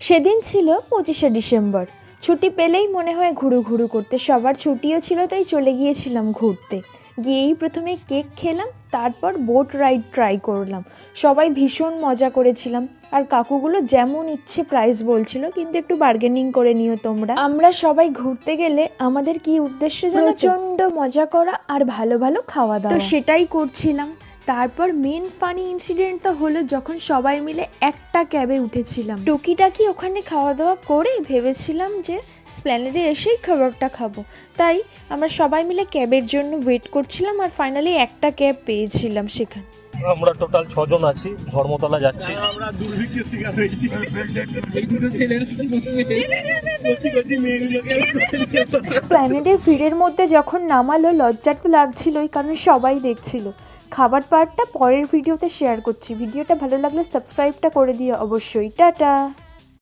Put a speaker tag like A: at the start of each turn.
A: সেদিন ছিল 25শে ডিসেম্বর। ছুটি পেলেই মনে হয় ঘুরু ঘুরু করতে, সবার ছুটিও ছিল, তাই চলে গিয়েছিলাম ঘুরতে। গিয়েই প্রথমে কেক খেলাম, তারপর বোট রাইড ট্রাই করলাম। সবাই ভীষণ মজা করেছিলাম, আর কাকুগুলো যেমন ইচ্ছে প্রাইস বলছিল, কিন্তু একটু বার্গেনিং করে নিও তোমরা। আমরা সবাই ঘুরতে গেলে আমাদের কি উদ্দেশ্য জানো? প্রচণ্ড মজা করা আর ভালো ভালো খাওয়া দাওয়া, তো সেটাই করছিলাম। তারপর মেন ফানি ইনসিডেন্ট তো হলো যখন সবাই মিলে একটা ক্যাবে উঠেছিলাম। টুকিটাকি ওখানে খাওয়া দাওয়া করে ভেবেছিলাম যে স্প্ল্যানেডে এসেই খাবারটা খাবো, তাই আমরা সবাই মিলে ক্যাবের জন্য ওয়েট করছিলাম, আর ফাইনালি একটা ক্যাব পেয়েছিলাম সেখানে।
B: আমরা টোটাল 6 জন আছি, ধর্মতলা যাচ্ছি।
C: আমরা দুর্ভিক্ষের শিকার হয়েছি। এই দুটো ছেলে
A: প্ল্যানেটের ভিড়ের মধ্যে যখন নামালো লজ্জা তো লাগছিলই, কারণ সবাই দেখছিল। খাবার পার্টটা পরের ভিডিওতে শেয়ার করছি। ভিডিওটা ভালো লাগলে সাবস্ক্রাইবটা করে দিও অবশ্যই। টাটা।